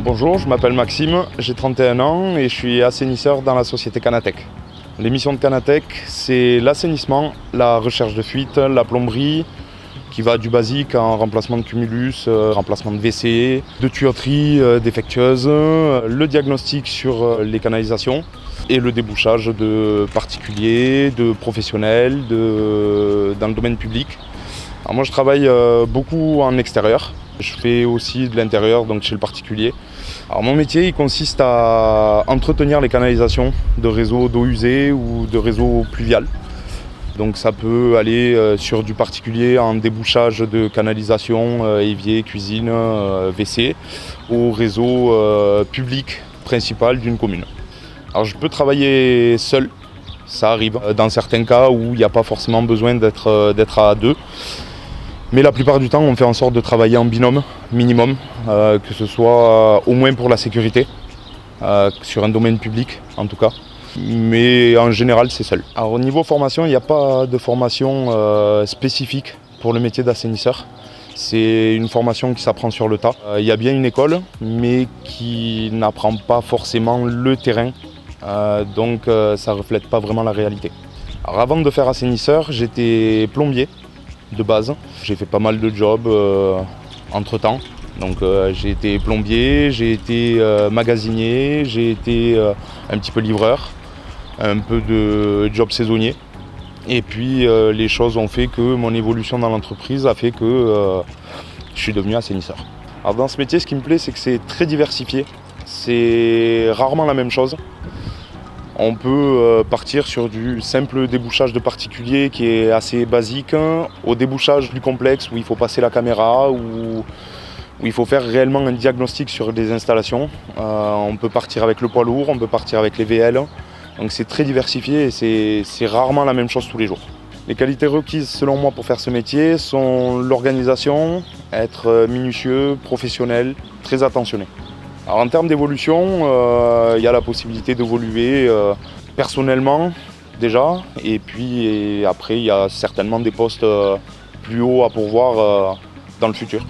Bonjour, je m'appelle Maxime, j'ai 31 ans et je suis assainisseur dans la société Canatech. Les missions de Canatech, c'est l'assainissement, la recherche de fuite, la plomberie, qui va du basique en remplacement de cumulus, remplacement de WC, de tuyauterie défectueuse, le diagnostic sur les canalisations et le débouchage de particuliers, de professionnels, dans le domaine public. Alors moi je travaille beaucoup en extérieur. Je fais aussi de l'intérieur, donc chez le particulier. Alors mon métier il consiste à entretenir les canalisations de réseaux d'eau usée ou de réseaux pluviales. Donc ça peut aller sur du particulier en débouchage de canalisation, évier, cuisine, WC, au réseau public principal d'une commune. Alors je peux travailler seul, ça arrive dans certains cas où il n'y a pas forcément besoin d'être à deux. Mais la plupart du temps, on fait en sorte de travailler en binôme, minimum, que ce soit au moins pour la sécurité, sur un domaine public en tout cas. Mais en général, c'est seul. Alors au niveau formation, il n'y a pas de formation spécifique pour le métier d'assainisseur. C'est une formation qui s'apprend sur le tas. Il y a bien une école, mais qui n'apprend pas forcément le terrain, donc ça ne reflète pas vraiment la réalité. Alors avant de faire assainisseur, j'étais plombier de base. J'ai fait pas mal de jobs entre temps. Donc j'ai été plombier, j'ai été magasinier, j'ai été un petit peu livreur, un peu de job saisonnier. Et puis les choses ont fait que mon évolution dans l'entreprise a fait que je suis devenu assainisseur. Alors dans ce métier, ce qui me plaît, c'est que c'est très diversifié. C'est rarement la même chose. On peut partir sur du simple débouchage de particuliers qui est assez basique, au débouchage plus complexe où il faut passer la caméra, où il faut faire réellement un diagnostic sur des installations. On peut partir avec le poids lourd, on peut partir avec les VL. Donc c'est très diversifié et c'est rarement la même chose tous les jours. Les qualités requises selon moi pour faire ce métier sont l'organisation, être minutieux, professionnel, très attentionné. Alors en termes d'évolution, il y a la possibilité d'évoluer personnellement déjà, et puis après il y a certainement des postes plus hauts à pourvoir dans le futur.